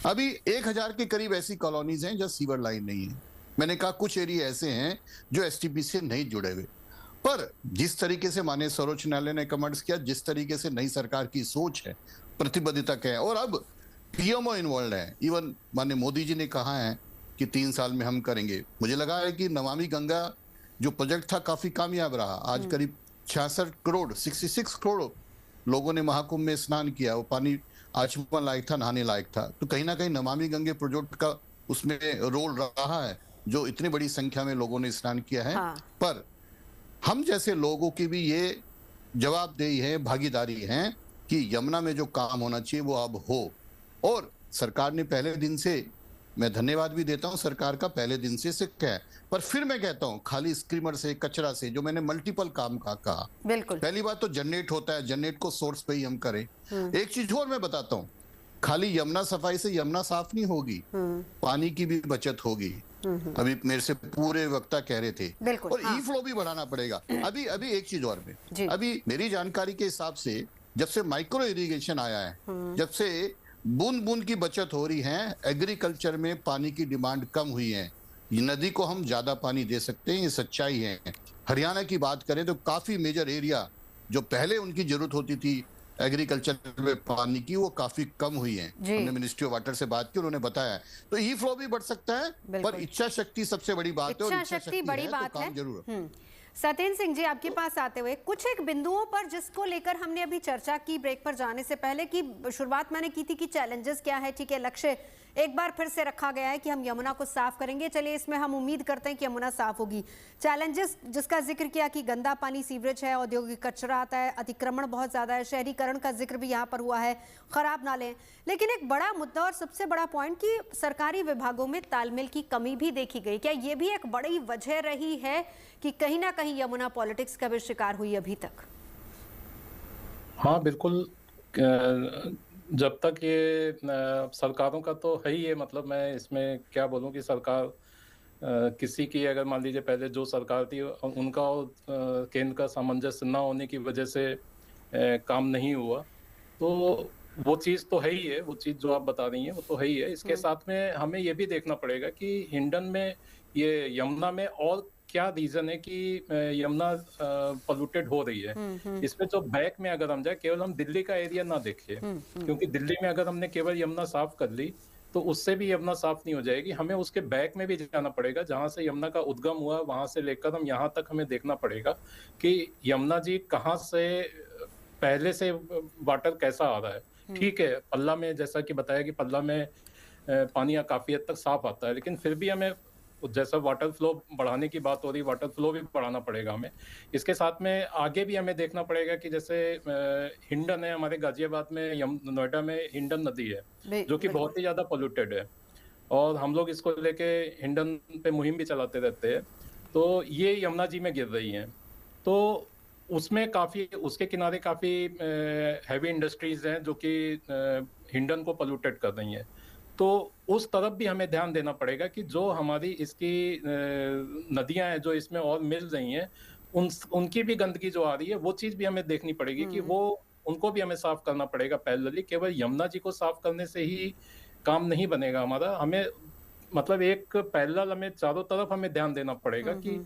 अभी 1000 के करीब ऐसी कॉलोनीज हैं जहां सीवर लाइन नहीं है। मैंने कहा कुछ एरिया ऐसे हैं जो एसटीपी से नहीं जुड़े हुए। पर जिस तरीके से माननीय सर्वोच्च न्यायालय ने कमेंट्स किया, जिस तरीके से नई सरकार की सोच है, प्रतिबद्धता है, और अब पीएमओ इन्वॉल्व है, इवन माननीय मोदी जी ने कहा है कि 3 साल में हम करेंगे। मुझे लगा है कि नमामि गंगा जो प्रोजेक्ट था काफी कामयाब रहा। आज करीब 66 करोड़ लोगों ने महाकुंभ में स्नान किया, वो पानी आचमन लायक था, नहाने लायक था। तो कहीं ना कहीं नमामि गंगे प्रोजेक्ट का उसमें रोल रहा है, जो इतनी बड़ी संख्या में लोगों ने स्नान किया है। पर हम जैसे लोगों की भी ये जवाबदेही है, भागीदारी है कि यमुना में जो काम होना चाहिए वो अब हो। और सरकार ने पहले दिन से, मैं धन्यवाद भी देता हूं सरकार का, पहले दिन से सिक्का है। पर फिर मैं कहता हूं खाली स्क्रीमर से, कचरा से, जो मैंने मल्टीपल काम का कहा, बिल्कुल पहली बात तो जनरेट होता है, जनरेट को सोर्स पे ही हम करें। एक चीज और मैं बताता हूं, खाली यमुना सफाई से यमुना साफ नहीं होगी, पानी की भी बचत होगी। अभी मेरे से पूरे वक्ता कह रहे थे, और ई फ्लो भी बढ़ाना पड़ेगा। अभी एक चीज और में, अभी मेरी जानकारी के हिसाब से जब से माइक्रो इरिगेशन आया है, जब से बूंद बूंद की बचत हो रही है, एग्रीकल्चर में पानी की डिमांड कम हुई है। ये नदी को हम ज्यादा पानी दे सकते हैं, ये सच्चाई है। हरियाणा की बात करें तो काफी मेजर एरिया जो पहले उनकी जरूरत होती थी एग्रीकल्चर में पानी की, वो काफी कम हुई है। हमने मिनिस्ट्री ऑफ वाटर से बात की, उन्होंने बताया। तो ई फ्लो भी बढ़ सकता है, पर इच्छा शक्ति सबसे बड़ी बात है, और इच्छा शक्ति बड़ी बात है, जरूर। सत्येंद्र सिंह जी, आपके पास आते हुए कुछ एक बिंदुओं पर जिसको लेकर हमने अभी चर्चा की ब्रेक पर जाने से पहले, की शुरुआत मैंने की थी कि चैलेंजेस क्या है। ठीक है, लक्ष्य एक बार फिर से रखा गया है कि हम यमुना को साफ करेंगे। चलिए, इसमें हम उम्मीद करते हैं कि यमुना साफ होगी। चैलेंजेस जिसका जिक्र किया कि गंदा पानी, सीवरेज है, औद्योगिक कचरा आता है, अतिक्रमण बहुत ज्यादा है, शहरीकरण का जिक्र भी यहाँ पर हुआ है, खराब नाले। लेकिन एक बड़ा मुद्दा और सबसे बड़ा पॉइंट कि सरकारी विभागों में तालमेल की कमी भी देखी गई। क्या ये भी एक बड़ी वजह रही है कि कहीं ना कहीं यमुना पॉलिटिक्स का भी शिकार हुई अभी तक? हाँ, बिल्कुल। जब तक ये सरकारों का तो है ही है, मतलब मैं इसमें क्या बोलूं कि सरकार किसी की, अगर मान लीजिए पहले जो सरकार थी उनका और केंद्र का सामंजस्य न होने की वजह से काम नहीं हुआ, तो वो चीज़ तो है ही है। वो चीज़ जो आप बता रही हैं वो तो है ही है। इसके साथ में हमें ये भी देखना पड़ेगा कि हिंडन में, ये यमुना में और क्या रीजन है कि यमुना पोल्यूटेड हो रही है। इसमें जो बैक में अगर हम जाए, केवल हम दिल्ली का एरिया ना देखें, क्योंकि दिल्ली में अगर हमने केवल यमुना साफ कर ली तो उससे भी यमुना साफ नहीं हो जाएगी। हमें उसके बैक में भी जाना पड़ेगा, जहां से यमुना का उद्गम हुआ, वहां से लेकर हम यहाँ तक हमें देखना पड़ेगा कि यमुना जी कहाँ से पहले से वाटर कैसा आ रहा है। ठीक है, पल्ला में जैसा कि बताया कि पल्ला में पानी काफी हद तक साफ आता है, लेकिन फिर भी हमें जैसा वाटर फ्लो बढ़ाने की बात हो रही, वाटर फ्लो भी बढ़ाना पड़ेगा हमें। इसके साथ में आगे भी हमें देखना पड़ेगा कि जैसे हिंडन है हमारे गाजियाबाद में, नोएडा में हिंडन नदी है जो कि बहुत ही ज्यादा पोल्यूटेड है, और हम लोग इसको लेके हिंडन पे मुहिम भी चलाते रहते हैं। तो ये यमुना जी में गिर रही हैं, तो उसमें काफी, उसके किनारे काफी हैवी इंडस्ट्रीज हैं जो कि हिंडन को पोल्यूटेड कर रही हैं। तो उस तरफ भी हमें ध्यान देना पड़ेगा कि जो हमारी इसकी नदियां हैं जो इसमें और मिल रही हैं, उनकी भी गंदगी जो आ रही है वो चीज भी हमें देखनी पड़ेगी कि वो उनको भी हमें साफ करना पड़ेगा पैरेलली। केवल यमुना जी को साफ करने से ही काम नहीं बनेगा हमारा, हमें मतलब एक पैरेलल हमें चारों तरफ हमें ध्यान देना पड़ेगा कि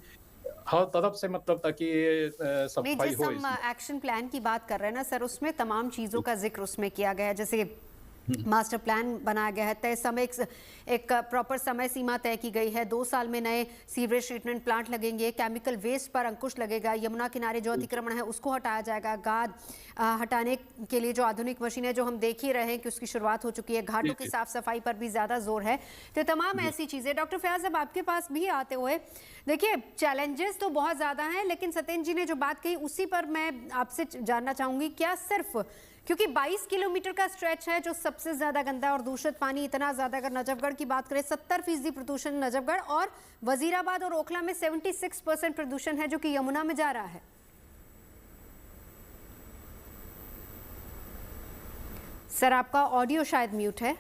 हर तरफ से मतलब ताकि ये सफाई हो। हम एक्शन प्लान की बात कर रहे हैं ना सर, उसमें तमाम चीज़ों का जिक्र उसमें किया गया है, जैसे मास्टर प्लान बनाया गया है, तय समय एक प्रॉपर समय सीमा तय की गई है, 2 साल में नए सीवरेज ट्रीटमेंट प्लांट लगेंगे, केमिकल वेस्ट पर अंकुश लगेगा, यमुना किनारे जो अतिक्रमण है उसको हटाया जाएगा, गाद हटाने के लिए जो आधुनिक मशीनें जो हम देख ही रहे हैं कि उसकी शुरुआत हो चुकी है, घाटों की साफ सफाई पर भी ज़्यादा जोर है। तो तमाम ऐसी चीज़ें। डॉक्टर फयाज, अब आपके पास भी आते हुए देखिए चैलेंजेस तो बहुत ज़्यादा हैं, लेकिन सत्येंद्र जी ने जो बात कही उसी पर मैं आपसे जानना चाहूँगी, क्या सिर्फ क्योंकि 22 किलोमीटर का स्ट्रेच है जो सबसे ज्यादा गंदा और दूषित पानी इतना ज्यादा, अगर नजफगढ़ की बात करें 70% प्रदूषण नजफगढ़, और वजीराबाद और ओखला में 76% प्रदूषण है जो कि यमुना में जा रहा है। सर आपका ऑडियो शायद म्यूट है।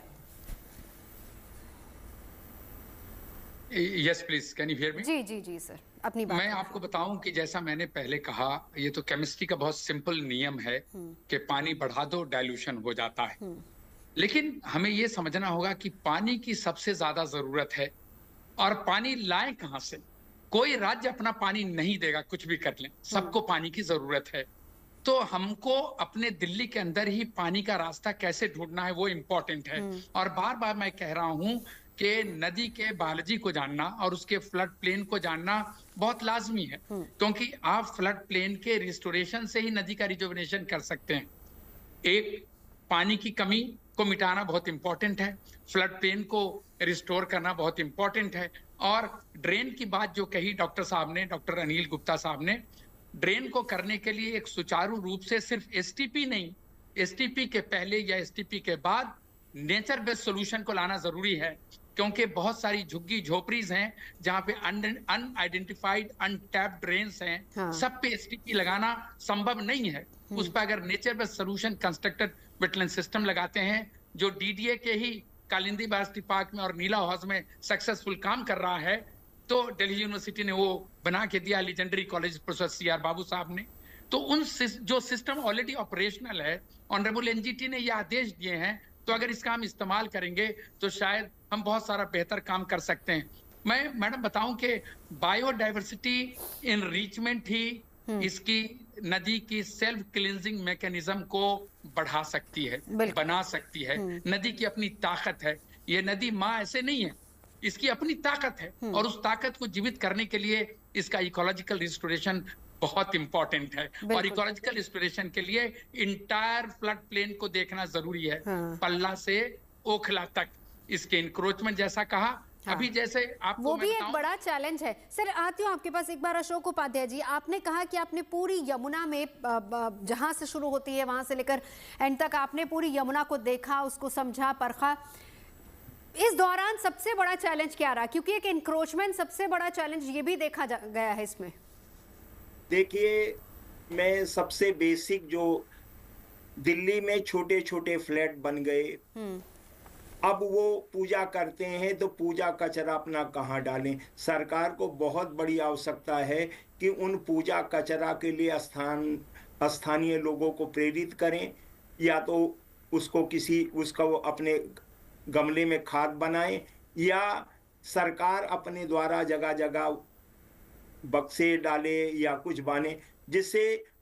Yes please, can you hear me? जी जी जी सर, अपनी बात। मैं आपको बताऊं कि जैसा मैंने पहले कहा, ये तो केमिस्ट्री का बहुत सिंपल नियम है कि पानी बढ़ा दो डाइल्यूशन हो जाता है, लेकिन हमें ये समझना होगा कि पानी की सबसे ज्यादा जरूरत है, और पानी लाए कहां से? कोई राज्य अपना पानी नहीं देगा, कुछ भी कर लें, सबको पानी की जरूरत है। तो हमको अपने दिल्ली के अंदर ही पानी का रास्ता कैसे ढूंढना है वो इम्पोर्टेंट है। और बार बार मैं कह रहा हूं कि नदी के बायोलॉजी को जानना और उसके फ्लड प्लेन को जानना बहुत लाजमी है, क्योंकि आप फ्लड प्लेन के रिस्टोरेशन से ही नदी का रिजुविनेशन कर सकते हैं। एक, पानी की कमी को मिटाना बहुत इंपॉर्टेंट है, फ्लड प्लेन को रिस्टोर करना बहुत इंपॉर्टेंट है। और ड्रेन की बात जो कही डॉक्टर साहब ने, डॉक्टर अनिल गुप्ता साहब ने, ड्रेन को करने के लिए एक सुचारू रूप से सिर्फ एसटीपी नहीं, एसटीपी के पहले या एसटीपी के बाद नेचर बेस्ड सोल्यूशन को लाना जरूरी है, क्योंकि बहुत सारी झुग्गी झोपड़ीज हैं जहां पे अनआइडेंटिफाइड अनटैप्ड ड्रेन्स हैं। हाँ। सब पे एसटीपी लगाना संभव नहीं है। उस पर अगर nature based solution constructed wetland system लगाते हैं, जो डीडीए के ही कालिंदी बायोस्फीयर पार्क में और नीला हाउस में सक्सेसफुल काम कर रहा है, तो दिल्ली यूनिवर्सिटी ने वो बना के दिया, लीजेंडरी कॉलेज प्रोफेसर सीआर बाबू साहब ने। तो उन जो सिस्टम ऑलरेडी ऑपरेशनल है, ऑनरेबल एनजीटी ने ये आदेश दिए हैं, तो अगर इसका हम इस्तेमाल करेंगे तो शायद हम बहुत सारा बेहतर काम कर सकते हैं। मैं मैडम बताऊं कि बायोडाइवर्सिटी इनरिचमेंट ही इसकी नदी की सेल्फ क्लींजिंग मैकेनिज्म को बढ़ा सकती है, बना सकती है। नदी की अपनी ताकत है, ये नदी माँ ऐसे नहीं है, इसकी अपनी ताकत है, और उस ताकत को जीवित करने के लिए इसका इकोलॉजिकल रिस्टोरेशन बहुत इंपॉर्टेंट है। और इकोलॉजिकल रिस्टोरेशन के लिए इंटायर फ्लड प्लेन को देखना जरूरी है। हाँ। पल्ला से ओखला तक इसके इंक्रोचमेंट जैसा कहा। हाँ। अभी जैसे आपको वो भी एक बड़ा चैलेंज है। सर आती हूँ आपके पास एक बार। अशोक उपाध्याय जी, आपने कहा कि आपने पूरी यमुना में जहां से शुरू होती है वहां से लेकर एंड तक आपने पूरी यमुना को देखा, उसको समझा, परखा। इस दौरान सबसे बड़ा चैलेंज क्या रहा? क्योंकि एक इंक्रोचमेंट सबसे बड़ा चैलेंज ये भी देखा गया है इसमें। देखिए, मैं सबसे बेसिक, जो दिल्ली में छोटे छोटे फ्लैट बन गए, अब वो पूजा करते हैं तो पूजा कचरा अपना कहाँ डालें? सरकार को बहुत बड़ी आवश्यकता है कि उन पूजा कचरा के लिए स्थानीय लोगों को प्रेरित करें, या तो उसका वो अपने गमले में खाद बनाएं, या सरकार अपने द्वारा जगह जगह बक्से डाले या कुछ बने, जिससे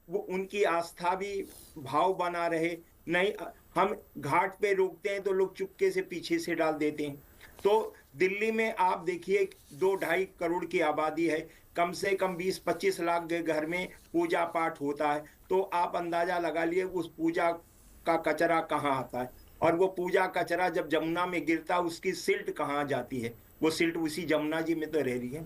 वो उनकी आस्था भी भाव बना रहे। नहीं, हम घाट पे रोकते हैं तो लोग चुपके से पीछे से डाल देते हैं। तो दिल्ली में आप देखिए 2-2.5 करोड़ की आबादी है, कम से कम 20-25 लाख के घर में पूजा पाठ होता है। तो आप अंदाजा लगा लिए उस पूजा का कचरा कहाँ आता है, और वो पूजा कचरा जब जमुना में गिरता उसकी सिल्ट कहाँ जाती है? वो सिल्ट उसी जमुना जी में तो रह रही है।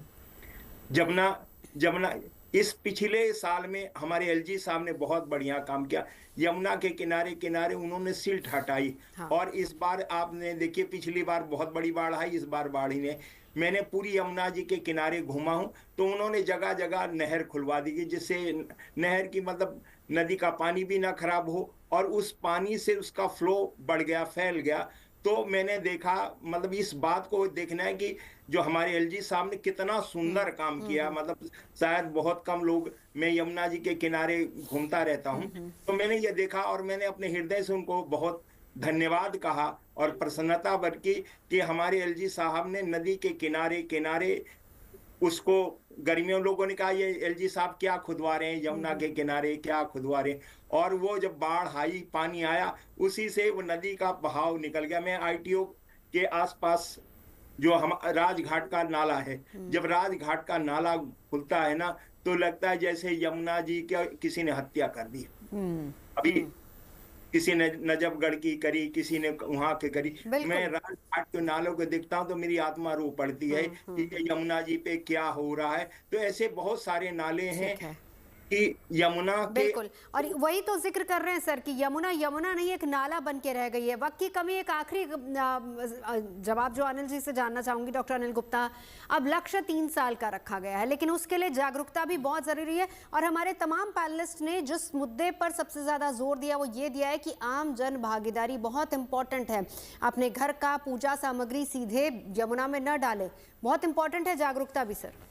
जमुना इस पिछले साल में हमारे एलजी साहब ने बहुत बढ़िया काम किया। यमुना के किनारे किनारे उन्होंने सिल्ट हटाई। हाँ। और इस बार आपने देखिए, पिछली बार बहुत बड़ी बाढ़ आई, इस बार बाढ़ ही नहीं। मैंने पूरी यमुना जी के किनारे घूमा हूँ, तो उन्होंने जगह जगह नहर खुलवा दी, जिससे नहर की मतलब नदी का पानी भी ना खराब हो, और उस पानी से उसका फ्लो बढ़ गया, फैल गया। तो मैंने देखा, मतलब इस बात को देखना है कि जो हमारे एलजी साहब ने कितना सुंदर काम किया, मतलब शायद बहुत कम लोग, मैं यमुना जी के किनारे घूमता रहता हूँ, तो मैंने ये देखा और मैंने अपने हृदय से उनको बहुत धन्यवाद कहा और प्रसन्नता बरकी कि हमारे एलजी साहब ने नदी के किनारे किनारे उसको, गर्मियों लोगों ने कहा ये एलजी साहब क्या खुदवा रहे हैं, यमुना के किनारे क्या खुदवा रहे हैं, और वो जब बाढ़ आई, पानी आया, उसी से वो नदी का बहाव निकल गया। मैं आईटीओ के आसपास जो हम राजघाट का नाला है, जब राजघाट का नाला खुलता है ना, तो लगता है जैसे यमुना जी के किसी ने हत्या कर दी। अभी किसी ने नजफगढ़ की करी, किसी ने वहां के करी। मैं राजघाट के नालों को देखता हूँ तो मेरी आत्मा रो पड़ती है कि यमुना जी पे क्या हो रहा है। तो ऐसे बहुत सारे नाले हैं कि यमुना के, बिल्कुल, और वही तो जिक्र कर रहे हैं सर कि यमुना यमुना नहीं एक नाला बन के रह गई है। वक्त की कमी। एक आखिरी जवाब जो अनिल जी से जानना चाहूंगी, डॉक्टर अनिल गुप्ता, अब लक्ष्य 3 साल का रखा गया है, लेकिन उसके लिए जागरूकता भी बहुत जरूरी है। और हमारे तमाम पैनलिस्ट ने जिस मुद्दे पर सबसे ज्यादा जोर दिया वो ये दिया है कि आम जन भागीदारी बहुत इंपॉर्टेंट है। अपने घर का पूजा सामग्री सीधे यमुना में न डालें, बहुत इंपॉर्टेंट है जागरूकता भी। सर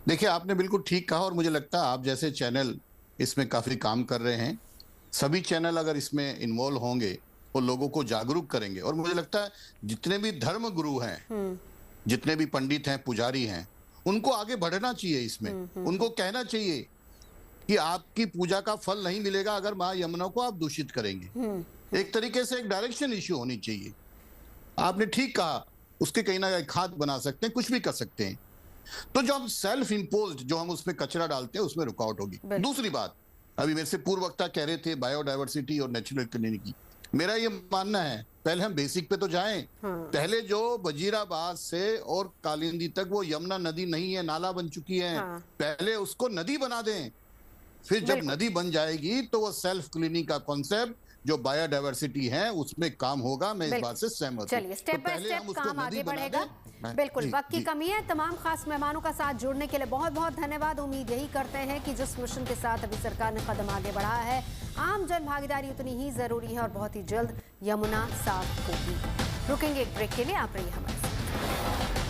देखिए, आपने बिल्कुल ठीक कहा और मुझे लगता है आप जैसे चैनल इसमें काफी काम कर रहे हैं। सभी चैनल अगर इसमें इन्वॉल्व होंगे वो लोगों को जागरूक करेंगे। और मुझे लगता है जितने भी धर्म गुरु हैं, जितने भी पंडित हैं, पुजारी हैं, उनको आगे बढ़ना चाहिए इसमें। उनको कहना चाहिए कि आपकी पूजा का फल नहीं मिलेगा अगर माँ यमुना को आप दूषित करेंगे। एक तरीके से एक डायरेक्शन इश्यू होनी चाहिए। आपने ठीक कहा, उसके कहीं ना कहीं खाद बना सकते हैं, कुछ भी कर सकते हैं। तो जो हम सेल्फ इम्पोज्ड जो हम उसमें कचरा डालते हैं उसमें रुकावट होगी। दूसरी बात, अभी मेरे से पूर्व वक्ता कह रहे थे बायोडायवर्सिटी और नेचुरल क्लिनिक। मेरा ये मानना है पहले हम बेसिक पे तो जाएं। पहले जो वजीराबाद से और कालिंदी तक वो यमुना नदी नहीं है, नाला बन चुकी है, पहले उसको नदी बना दें। फिर जब नदी बन जाएगी तो वो सेल्फ क्लीनिंग का कॉन्सेप्ट जो बायोडायवर्सिटी है उसमें काम होगा। मैं इस बात से सहमत हूं। चलिए, स्टेप बाय स्टेप काम आगे बढ़ेगा। बिल्कुल, वक्त की कमी है। तमाम खास मेहमानों का साथ जुड़ने के लिए बहुत बहुत धन्यवाद। उम्मीद यही करते हैं कि जिस मिशन के साथ अभी सरकार ने कदम आगे बढ़ाया है, आम जन भागीदारी उतनी ही जरूरी है और बहुत ही जल्द यमुना साफ होगी। रुकेंगे एक ब्रेक के लिए, आप रहिए हमारे साथ।